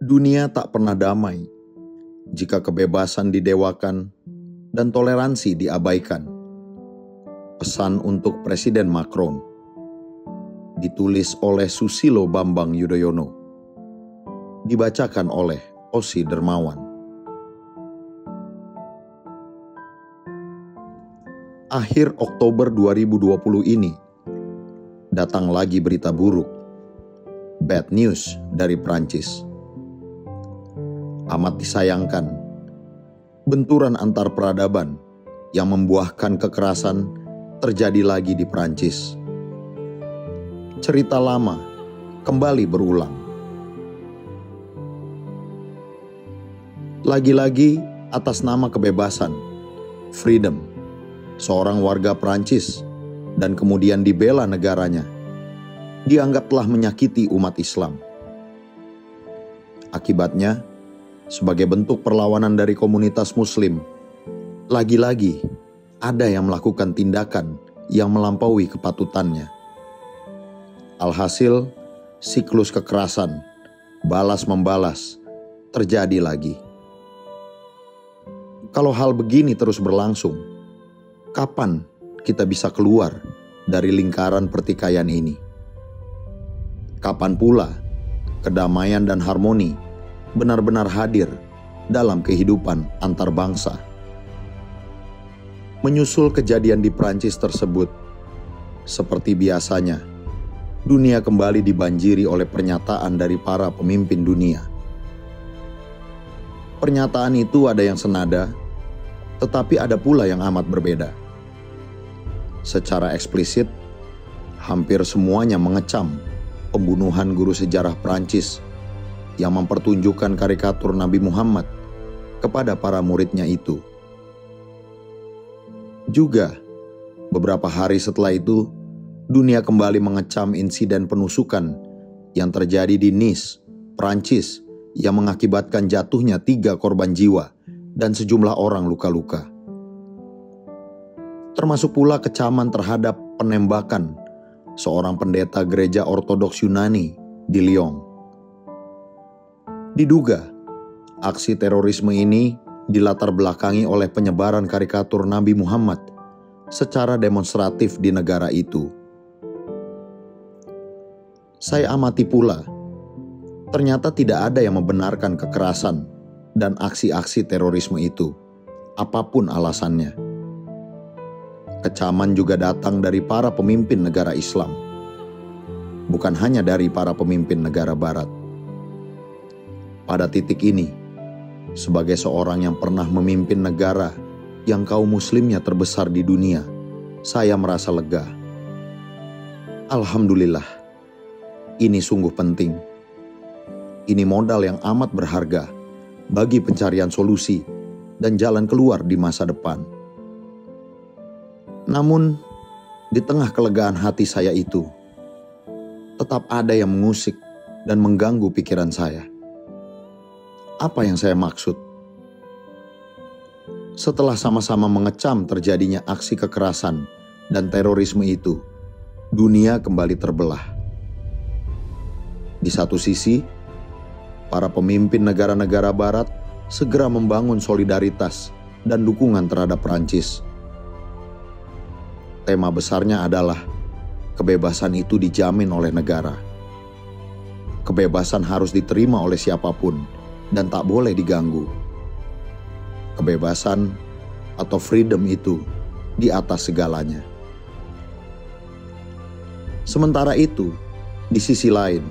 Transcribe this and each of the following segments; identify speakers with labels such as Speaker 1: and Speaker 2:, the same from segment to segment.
Speaker 1: Dunia tak pernah damai jika kebebasan didewakan dan toleransi diabaikan. Pesan untuk Presiden Macron, ditulis oleh Susilo Bambang Yudhoyono, dibacakan oleh Osi Dermawan. Akhir Oktober 2020 ini, datang lagi berita buruk, bad news dari Prancis. Amat disayangkan, benturan antar peradaban yang membuahkan kekerasan terjadi lagi di Prancis. Cerita lama kembali berulang. Lagi-lagi atas nama kebebasan, freedom, seorang warga Prancis dan kemudian dibela negaranya, dianggap telah menyakiti umat Islam. Akibatnya, sebagai bentuk perlawanan dari komunitas Muslim, lagi-lagi ada yang melakukan tindakan yang melampaui kepatutannya. Alhasil, siklus kekerasan, balas-membalas, terjadi lagi. Kalau hal begini terus berlangsung, kapan kita bisa keluar dari lingkaran pertikaian ini? Kapan pula kedamaian dan harmoni benar-benar hadir dalam kehidupan antar bangsa? Menyusul kejadian di Prancis tersebut, seperti biasanya, dunia kembali dibanjiri oleh pernyataan dari para pemimpin dunia. Pernyataan itu ada yang senada, tetapi ada pula yang amat berbeda. Secara eksplisit, hampir semuanya mengecam pembunuhan guru sejarah Prancis yang mempertunjukkan karikatur Nabi Muhammad kepada para muridnya itu. Juga, beberapa hari setelah itu, dunia kembali mengecam insiden penusukan yang terjadi di Nice, Prancis, yang mengakibatkan jatuhnya 3 korban jiwa dan sejumlah orang luka-luka. Termasuk pula kecaman terhadap penembakan seorang pendeta gereja Ortodoks Yunani di Lyon. Diduga, aksi terorisme ini dilatar belakangi oleh penyebaran karikatur Nabi Muhammad secara demonstratif di negara itu. Saya amati pula, ternyata tidak ada yang membenarkan kekerasan dan aksi-aksi terorisme itu, apapun alasannya. Kecaman juga datang dari para pemimpin negara Islam, bukan hanya dari para pemimpin negara Barat. Pada titik ini, sebagai seorang yang pernah memimpin negara yang kaum muslimnya terbesar di dunia, saya merasa lega. Alhamdulillah, ini sungguh penting. Ini modal yang amat berharga bagi pencarian solusi dan jalan keluar di masa depan. Namun, di tengah kelegaan hati saya itu, tetap ada yang mengusik dan mengganggu pikiran saya. Apa yang saya maksud? Setelah sama-sama mengecam terjadinya aksi kekerasan dan terorisme itu, dunia kembali terbelah. Di satu sisi, para pemimpin negara-negara Barat segera membangun solidaritas dan dukungan terhadap Prancis. Tema besarnya adalah kebebasan itu dijamin oleh negara. Kebebasan harus diterima oleh siapapun dan tak boleh diganggu. Kebebasan atau freedom itu di atas segalanya. Sementara itu, di sisi lain,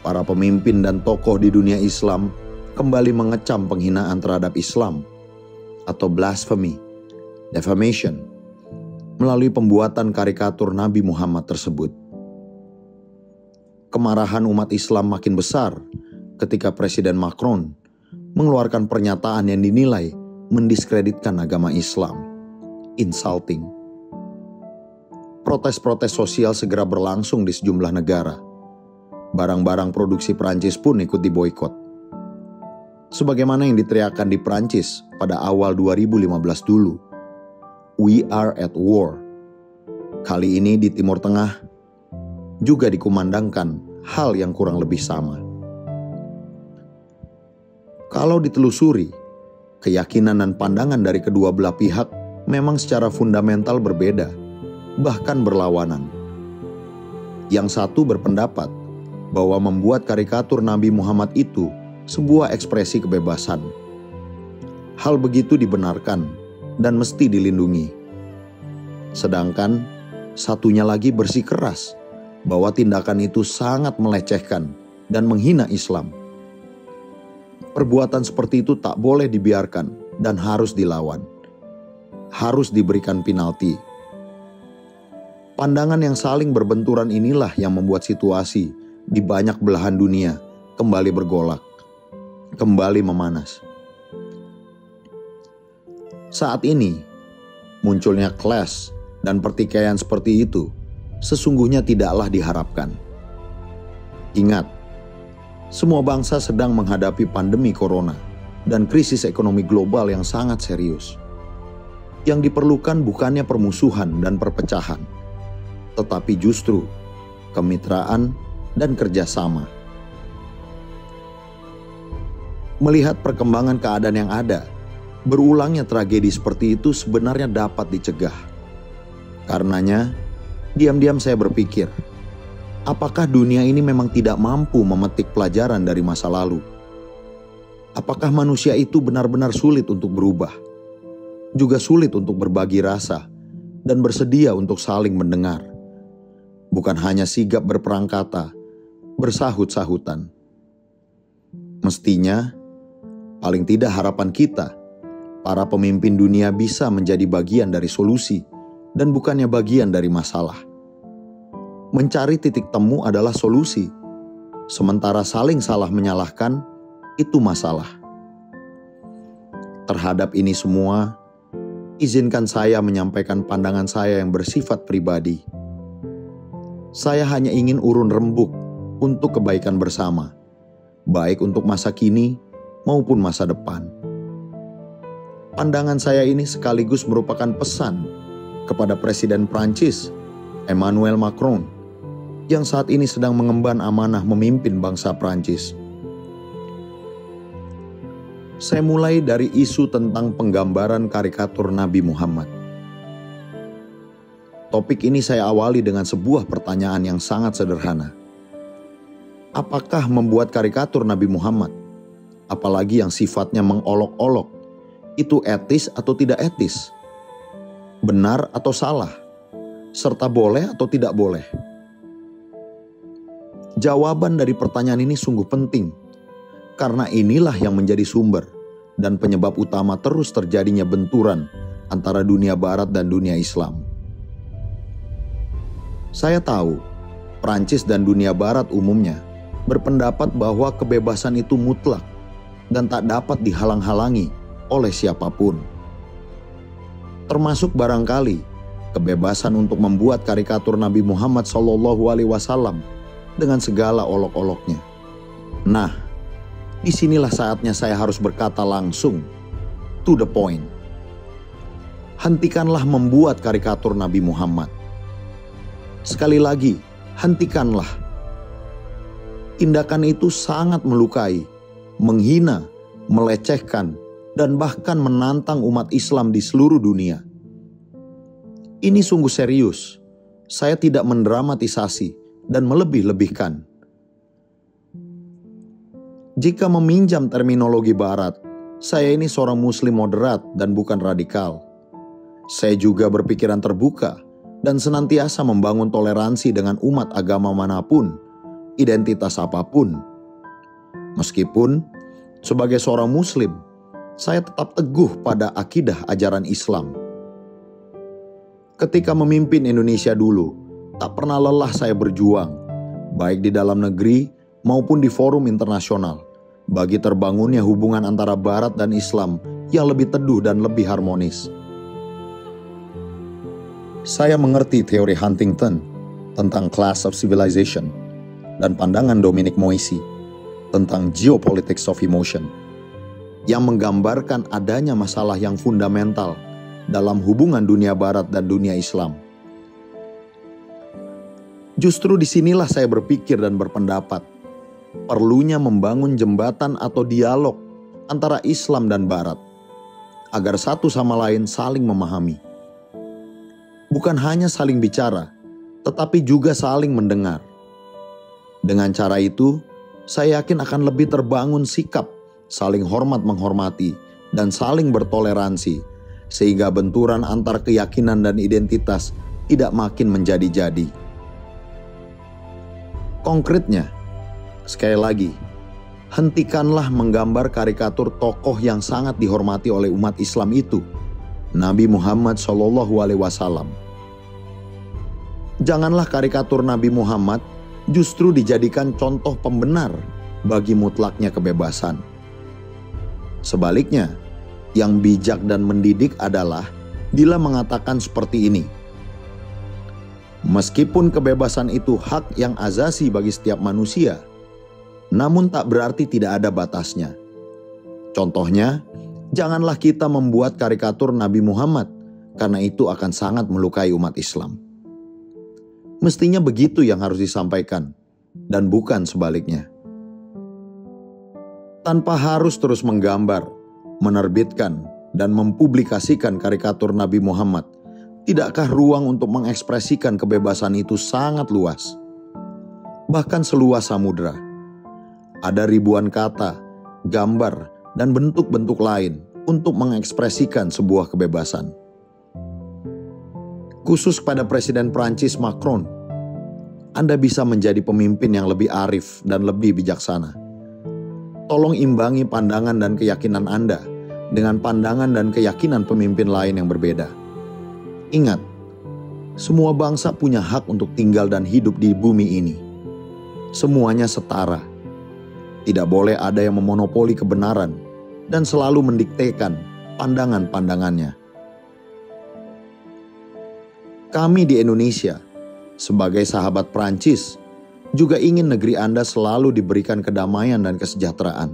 Speaker 1: para pemimpin dan tokoh di dunia Islam kembali mengecam penghinaan terhadap Islam atau blasphemy, defamation, melalui pembuatan karikatur Nabi Muhammad tersebut. Kemarahan umat Islam makin besar ketika Presiden Macron mengeluarkan pernyataan yang dinilai mendiskreditkan agama Islam, insulting. Protes-protes sosial segera berlangsung di sejumlah negara. Barang-barang produksi Prancis pun ikut diboikot. Sebagaimana yang diteriakkan di Prancis pada awal 2015 dulu, "We are at war." Kali ini di Timur Tengah juga dikumandangkan hal yang kurang lebih sama. Kalau ditelusuri, keyakinan dan pandangan dari kedua belah pihak memang secara fundamental berbeda, bahkan berlawanan. Yang satu berpendapat bahwa membuat karikatur Nabi Muhammad itu sebuah ekspresi kebebasan. Hal begitu dibenarkan dan mesti dilindungi. Sedangkan satunya lagi bersikeras bahwa tindakan itu sangat melecehkan dan menghina Islam. Perbuatan seperti itu tak boleh dibiarkan dan harus dilawan. Harus diberikan penalti. Pandangan yang saling berbenturan inilah yang membuat situasi di banyak belahan dunia kembali bergolak, kembali memanas. Saat ini, munculnya clash dan pertikaian seperti itu sesungguhnya tidaklah diharapkan. Ingat, semua bangsa sedang menghadapi pandemi corona dan krisis ekonomi global yang sangat serius. Yang diperlukan bukannya permusuhan dan perpecahan, tetapi justru kemitraan dan kerjasama. Melihat perkembangan keadaan yang ada, berulangnya tragedi seperti itu sebenarnya dapat dicegah. Karenanya, diam-diam saya berpikir, apakah dunia ini memang tidak mampu memetik pelajaran dari masa lalu? Apakah manusia itu benar-benar sulit untuk berubah? Juga sulit untuk berbagi rasa dan bersedia untuk saling mendengar. Bukan hanya sigap berperang kata, bersahut-sahutan. Mestinya, paling tidak harapan kita, para pemimpin dunia bisa menjadi bagian dari solusi dan bukannya bagian dari masalah. Mencari titik temu adalah solusi, sementara saling salah menyalahkan itu masalah. Terhadap ini semua, izinkan saya menyampaikan pandangan saya yang bersifat pribadi. Saya hanya ingin urun rembuk untuk kebaikan bersama, baik untuk masa kini maupun masa depan. Pandangan saya ini sekaligus merupakan pesan kepada Presiden Prancis, Emmanuel Macron, yang saat ini sedang mengemban amanah memimpin bangsa Prancis. Saya mulai dari isu tentang penggambaran karikatur Nabi Muhammad. Topik ini saya awali dengan sebuah pertanyaan yang sangat sederhana. Apakah membuat karikatur Nabi Muhammad, apalagi yang sifatnya mengolok-olok, itu etis atau tidak etis? Benar atau salah? Serta boleh atau tidak boleh? Jawaban dari pertanyaan ini sungguh penting, karena inilah yang menjadi sumber dan penyebab utama terus terjadinya benturan antara dunia barat dan dunia Islam. Saya tahu, Prancis dan dunia barat umumnya berpendapat bahwa kebebasan itu mutlak dan tak dapat dihalang-halangi oleh siapapun. Termasuk barangkali kebebasan untuk membuat karikatur Nabi Muhammad SAW dengan segala olok-oloknya. Nah, disinilah saatnya saya harus berkata langsung, to the point. Hentikanlah membuat karikatur Nabi Muhammad. Sekali lagi, hentikanlah. Tindakan itu sangat melukai, menghina, melecehkan, dan bahkan menantang umat Islam di seluruh dunia. Ini sungguh serius. Saya tidak mendramatisasi dan melebih-lebihkan. Jika meminjam terminologi barat, saya ini seorang muslim moderat dan bukan radikal. Saya juga berpikiran terbuka dan senantiasa membangun toleransi dengan umat agama manapun, identitas apapun. Meskipun sebagai seorang muslim, saya tetap teguh pada akidah ajaran Islam. Ketika memimpin Indonesia dulu, tak pernah lelah saya berjuang, baik di dalam negeri maupun di forum internasional, bagi terbangunnya hubungan antara Barat dan Islam yang lebih teduh dan lebih harmonis. Saya mengerti teori Huntington tentang Clash of Civilization dan pandangan Dominic Moisi tentang Geopolitics of Emotion, yang menggambarkan adanya masalah yang fundamental dalam hubungan dunia Barat dan dunia Islam. Justru disinilah saya berpikir dan berpendapat, perlunya membangun jembatan atau dialog antara Islam dan Barat, agar satu sama lain saling memahami. Bukan hanya saling bicara, tetapi juga saling mendengar. Dengan cara itu, saya yakin akan lebih terbangun sikap saling hormat menghormati dan saling bertoleransi, sehingga benturan antar keyakinan dan identitas tidak makin menjadi-jadi. Konkretnya, sekali lagi, hentikanlah menggambar karikatur tokoh yang sangat dihormati oleh umat Islam itu, Nabi Muhammad SAW. Janganlah karikatur Nabi Muhammad justru dijadikan contoh pembenar bagi mutlaknya kebebasan. Sebaliknya, yang bijak dan mendidik adalah bila mengatakan seperti ini: meskipun kebebasan itu hak yang azasi bagi setiap manusia, namun tak berarti tidak ada batasnya. Contohnya, janganlah kita membuat karikatur Nabi Muhammad, karena itu akan sangat melukai umat Islam. Mestinya begitu yang harus disampaikan, dan bukan sebaliknya. Tanpa harus terus menggambar, menerbitkan, dan mempublikasikan karikatur Nabi Muhammad, tidakkah ruang untuk mengekspresikan kebebasan itu sangat luas? Bahkan seluas samudera. Ada ribuan kata, gambar, dan bentuk-bentuk lain untuk mengekspresikan sebuah kebebasan. Khusus pada Presiden Prancis Macron, Anda bisa menjadi pemimpin yang lebih arif dan lebih bijaksana. Tolong imbangi pandangan dan keyakinan Anda dengan pandangan dan keyakinan pemimpin lain yang berbeda. Ingat, semua bangsa punya hak untuk tinggal dan hidup di bumi ini. Semuanya setara. Tidak boleh ada yang memonopoli kebenaran dan selalu mendiktekan pandangan-pandangannya. Kami di Indonesia, sebagai sahabat Prancis, juga ingin negeri Anda selalu diberikan kedamaian dan kesejahteraan.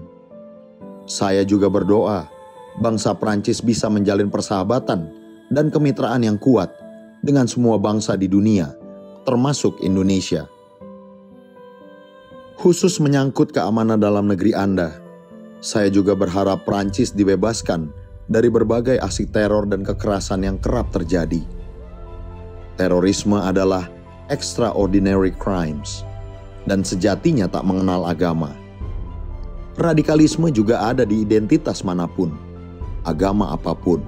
Speaker 1: Saya juga berdoa bangsa Prancis bisa menjalin persahabatan dan kemitraan yang kuat dengan semua bangsa di dunia, termasuk Indonesia. Khusus menyangkut keamanan dalam negeri Anda, saya juga berharap Prancis dibebaskan dari berbagai aksi teror dan kekerasan yang kerap terjadi. Terorisme adalah extraordinary crimes dan sejatinya tak mengenal agama. Radikalisme juga ada di identitas manapun, agama apapun.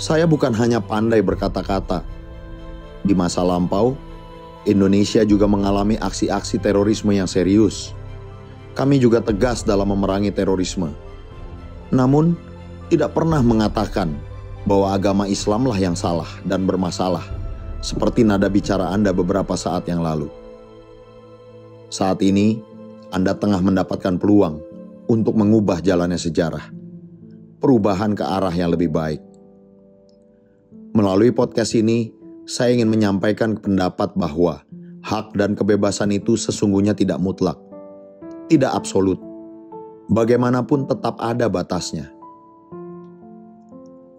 Speaker 1: Saya bukan hanya pandai berkata-kata. Di masa lampau, Indonesia juga mengalami aksi-aksi terorisme yang serius. Kami juga tegas dalam memerangi terorisme. Namun, tidak pernah mengatakan bahwa agama Islamlah yang salah dan bermasalah, seperti nada bicara Anda beberapa saat yang lalu. Saat ini, Anda tengah mendapatkan peluang untuk mengubah jalannya sejarah, perubahan ke arah yang lebih baik. Melalui podcast ini, saya ingin menyampaikan pendapat bahwa hak dan kebebasan itu sesungguhnya tidak mutlak, tidak absolut. Bagaimanapun tetap ada batasnya.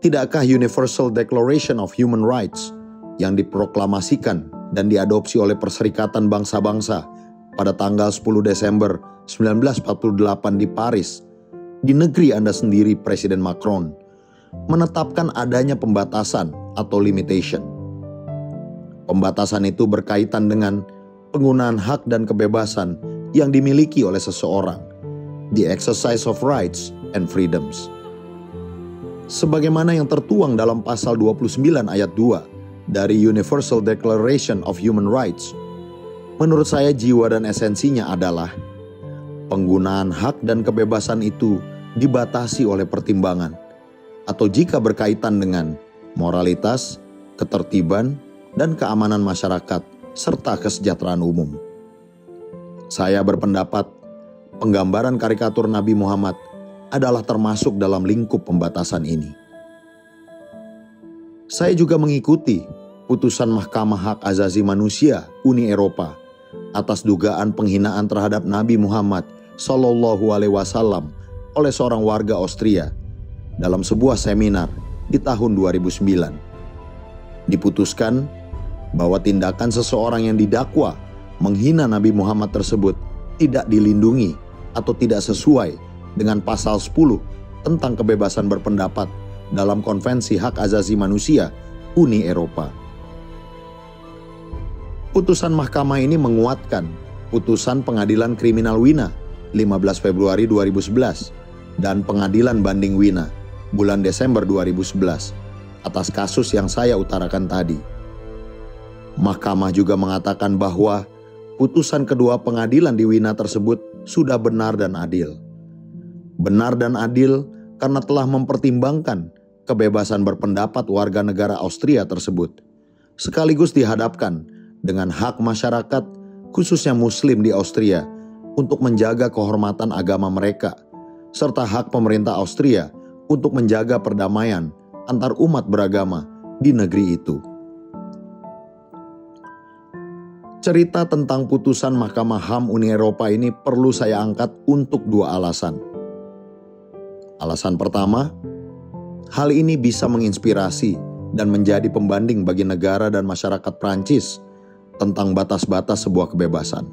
Speaker 1: Tidakkah Universal Declaration of Human Rights yang diproklamasikan dan diadopsi oleh Perserikatan Bangsa-Bangsa pada tanggal 10 Desember 1948 di Paris, di negeri Anda sendiri, Presiden Macron, menetapkan adanya pembatasan atau limitation. Pembatasan itu berkaitan dengan penggunaan hak dan kebebasan yang dimiliki oleh seseorang, the exercise of rights and freedoms. Sebagaimana yang tertuang dalam pasal 29 ayat 2 dari Universal Declaration of Human Rights, menurut saya jiwa dan esensinya adalah penggunaan hak dan kebebasan itu dibatasi oleh pertimbangan, atau jika berkaitan dengan moralitas, ketertiban, dan keamanan masyarakat, serta kesejahteraan umum. Saya berpendapat penggambaran karikatur Nabi Muhammad adalah termasuk dalam lingkup pembatasan ini. Saya juga mengikuti putusan Mahkamah Hak Asasi Manusia Uni Eropa atas dugaan penghinaan terhadap Nabi Muhammad SAW oleh seorang warga Austria dalam sebuah seminar di tahun 2009. Diputuskan bahwa tindakan seseorang yang didakwa menghina Nabi Muhammad tersebut tidak dilindungi atau tidak sesuai dengan pasal 10 tentang kebebasan berpendapat dalam Konvensi Hak Asasi Manusia Uni Eropa. Putusan mahkamah ini menguatkan putusan Pengadilan Kriminal Wina 15 Februari 2011 dan Pengadilan Banding Wina bulan Desember 2011 atas kasus yang saya utarakan tadi. Mahkamah juga mengatakan bahwa putusan kedua pengadilan di Wina tersebut sudah benar dan adil. Benar dan adil karena telah mempertimbangkan kebebasan berpendapat warga negara Austria tersebut, sekaligus dihadapkan dengan hak masyarakat, khususnya Muslim di Austria, untuk menjaga kehormatan agama mereka, serta hak pemerintah Austria untuk menjaga perdamaian antar umat beragama di negeri itu. Cerita tentang putusan Mahkamah HAM Uni Eropa ini perlu saya angkat untuk dua alasan. Alasan pertama, hal ini bisa menginspirasi dan menjadi pembanding bagi negara dan masyarakat Prancis tentang batas-batas sebuah kebebasan.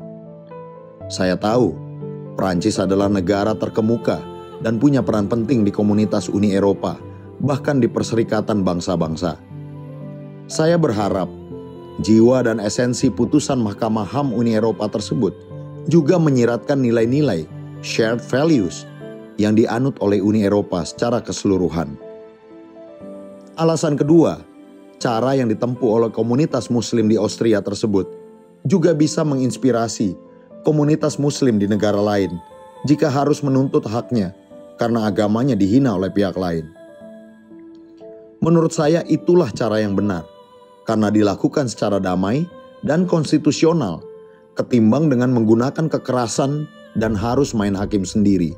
Speaker 1: Saya tahu, Prancis adalah negara terkemuka dan punya peran penting di komunitas Uni Eropa, bahkan di Perserikatan Bangsa-Bangsa. Saya berharap jiwa dan esensi putusan Mahkamah HAM Uni Eropa tersebut juga menyiratkan nilai-nilai shared values yang dianut oleh Uni Eropa secara keseluruhan. Alasan kedua, cara yang ditempuh oleh komunitas Muslim di Austria tersebut juga bisa menginspirasi komunitas Muslim di negara lain jika harus menuntut haknya karena agamanya dihina oleh pihak lain. Menurut saya itulah cara yang benar, karena dilakukan secara damai dan konstitusional, ketimbang dengan menggunakan kekerasan dan harus main hakim sendiri.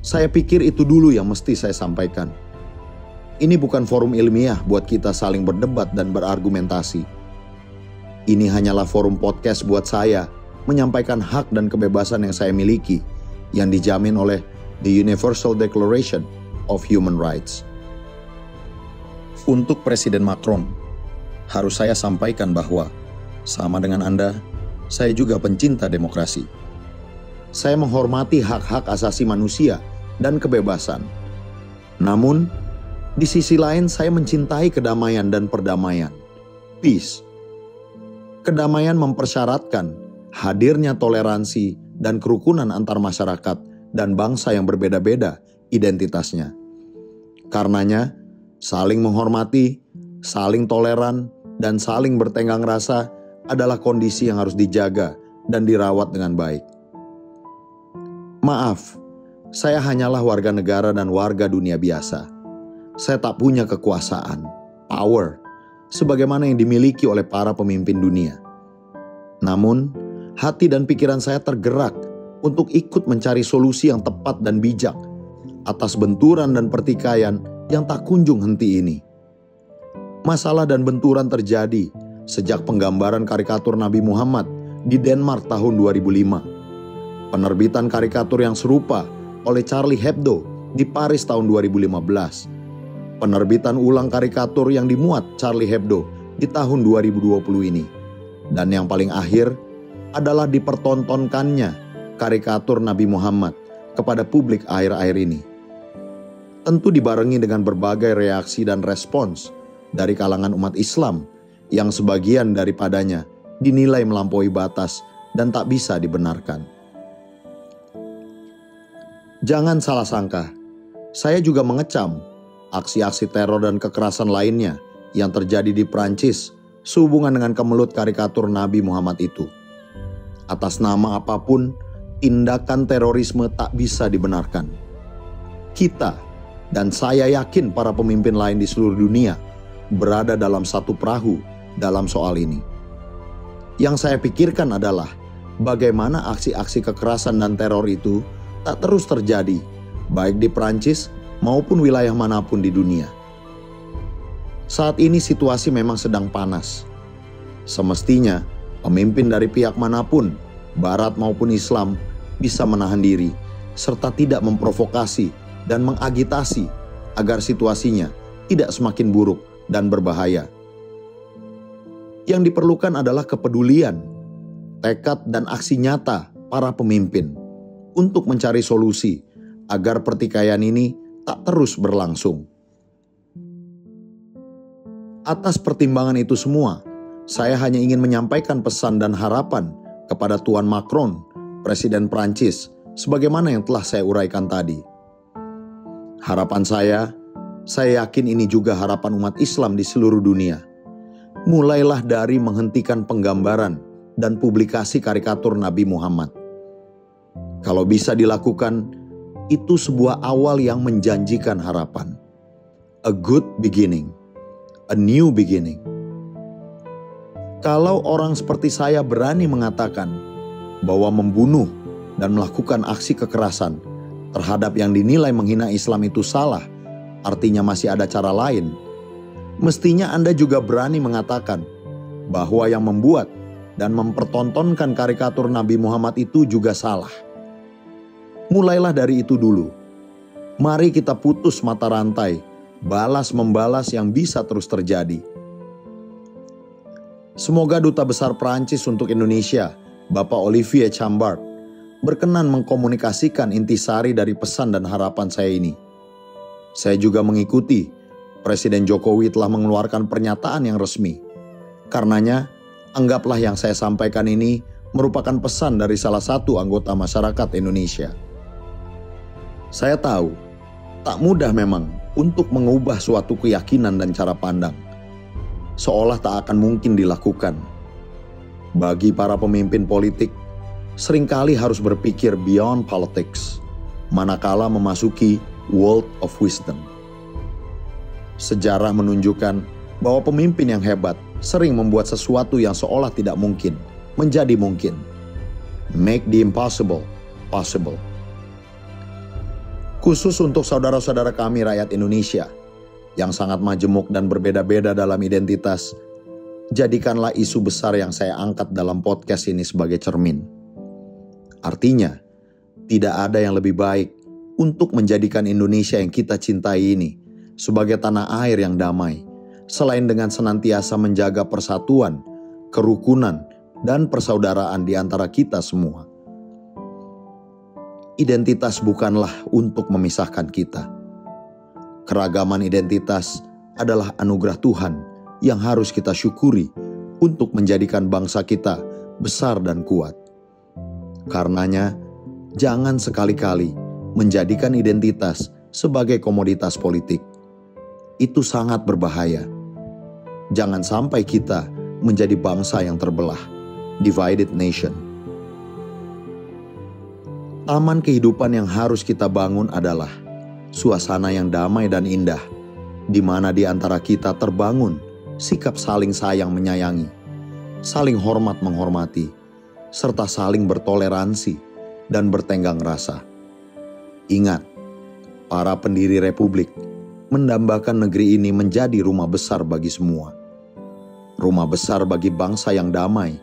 Speaker 1: Saya pikir itu dulu yang mesti saya sampaikan. Ini bukan forum ilmiah buat kita saling berdebat dan berargumentasi. Ini hanyalah forum podcast buat saya menyampaikan hak dan kebebasan yang saya miliki, yang dijamin oleh The Universal Declaration of Human Rights. Untuk Presiden Macron, harus saya sampaikan bahwa sama dengan Anda, saya juga pencinta demokrasi. Saya menghormati hak-hak asasi manusia dan kebebasan. Namun, di sisi lain saya mencintai kedamaian dan perdamaian. Peace. Kedamaian mempersyaratkan hadirnya toleransi dan kerukunan antar masyarakat dan bangsa yang berbeda-beda identitasnya. Karenanya, saling menghormati, saling toleran, dan saling bertenggang rasa adalah kondisi yang harus dijaga dan dirawat dengan baik. Maaf, saya hanyalah warga negara dan warga dunia biasa. Saya tak punya kekuasaan, power, sebagaimana yang dimiliki oleh para pemimpin dunia. Namun, hati dan pikiran saya tergerak untuk ikut mencari solusi yang tepat dan bijak atas benturan dan pertikaian yang tak kunjung henti ini. Masalah dan benturan terjadi sejak penggambaran karikatur Nabi Muhammad di Denmark tahun 2005, penerbitan karikatur yang serupa oleh Charlie Hebdo di Paris tahun 2015, penerbitan ulang karikatur yang dimuat Charlie Hebdo di tahun 2020 ini, dan yang paling akhir adalah dipertontonkannya karikatur Nabi Muhammad kepada publik akhir-akhir ini. Tentu dibarengi dengan berbagai reaksi dan respons dari kalangan umat Islam yang sebagian daripadanya dinilai melampaui batas dan tak bisa dibenarkan. Jangan salah sangka, saya juga mengecam aksi-aksi teror dan kekerasan lainnya yang terjadi di Prancis sehubungan dengan kemelut karikatur Nabi Muhammad itu. Atas nama apapun, tindakan terorisme tak bisa dibenarkan. Kita dan saya yakin para pemimpin lain di seluruh dunia berada dalam satu perahu dalam soal ini. Yang saya pikirkan adalah bagaimana aksi-aksi kekerasan dan teror itu tak terus terjadi, baik di Prancis maupun wilayah manapun di dunia. Saat ini situasi memang sedang panas. Semestinya pemimpin dari pihak manapun, Barat maupun Islam, bisa menahan diri serta tidak memprovokasi dan mengagitasi agar situasinya tidak semakin buruk dan berbahaya. Yang diperlukan adalah kepedulian, tekad dan aksi nyata para pemimpin, untuk mencari solusi agar pertikaian ini tak terus berlangsung. Atas pertimbangan itu semua, saya hanya ingin menyampaikan pesan dan harapan kepada Tuan Macron, Presiden Prancis, sebagaimana yang telah saya uraikan tadi. Harapan saya yakin ini juga harapan umat Islam di seluruh dunia. Mulailah dari menghentikan penggambaran dan publikasi karikatur Nabi Muhammad. Kalau bisa dilakukan, itu sebuah awal yang menjanjikan harapan. A good beginning. A new beginning. Kalau orang seperti saya berani mengatakan bahwa membunuh dan melakukan aksi kekerasan terhadap yang dinilai menghina Islam itu salah, artinya masih ada cara lain, mestinya Anda juga berani mengatakan bahwa yang membuat dan mempertontonkan karikatur Nabi Muhammad itu juga salah. Mulailah dari itu dulu. Mari kita putus mata rantai balas-membalas yang bisa terus terjadi. Semoga Duta Besar Prancis untuk Indonesia, Bapak Olivier Chambard, berkenan mengkomunikasikan intisari dari pesan dan harapan saya ini. Saya juga mengikuti Presiden Jokowi telah mengeluarkan pernyataan yang resmi. Karenanya, anggaplah yang saya sampaikan ini merupakan pesan dari salah satu anggota masyarakat Indonesia. Saya tahu, tak mudah memang untuk mengubah suatu keyakinan dan cara pandang. Seolah tak akan mungkin dilakukan. Bagi para pemimpin politik, seringkali harus berpikir beyond politics, manakala memasuki world of wisdom. Sejarah menunjukkan bahwa pemimpin yang hebat sering membuat sesuatu yang seolah tidak mungkin menjadi mungkin. Make the impossible possible. Khusus untuk saudara-saudara kami rakyat Indonesia yang sangat majemuk dan berbeda-beda dalam identitas, jadikanlah isu besar yang saya angkat dalam podcast ini sebagai cermin. Artinya, tidak ada yang lebih baik untuk menjadikan Indonesia yang kita cintai ini sebagai tanah air yang damai, selain dengan senantiasa menjaga persatuan, kerukunan, dan persaudaraan di antara kita semua. Identitas bukanlah untuk memisahkan kita. Keragaman identitas adalah anugerah Tuhan yang harus kita syukuri untuk menjadikan bangsa kita besar dan kuat. Karenanya, jangan sekali-kali menjadikan identitas sebagai komoditas politik. Itu sangat berbahaya. Jangan sampai kita menjadi bangsa yang terbelah, divided nation. Taman kehidupan yang harus kita bangun adalah suasana yang damai dan indah, di mana di antara kita terbangun sikap saling sayang menyayangi, saling hormat menghormati, serta saling bertoleransi dan bertenggang rasa. Ingat, para pendiri republik mendambakan negeri ini menjadi rumah besar bagi semua. Rumah besar bagi bangsa yang damai,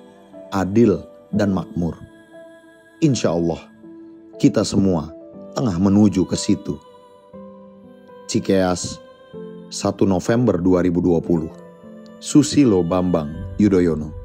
Speaker 1: adil, dan makmur. Insya Allah, kita semua tengah menuju ke situ. Cikeas, 1 November 2020. Susilo Bambang Yudhoyono.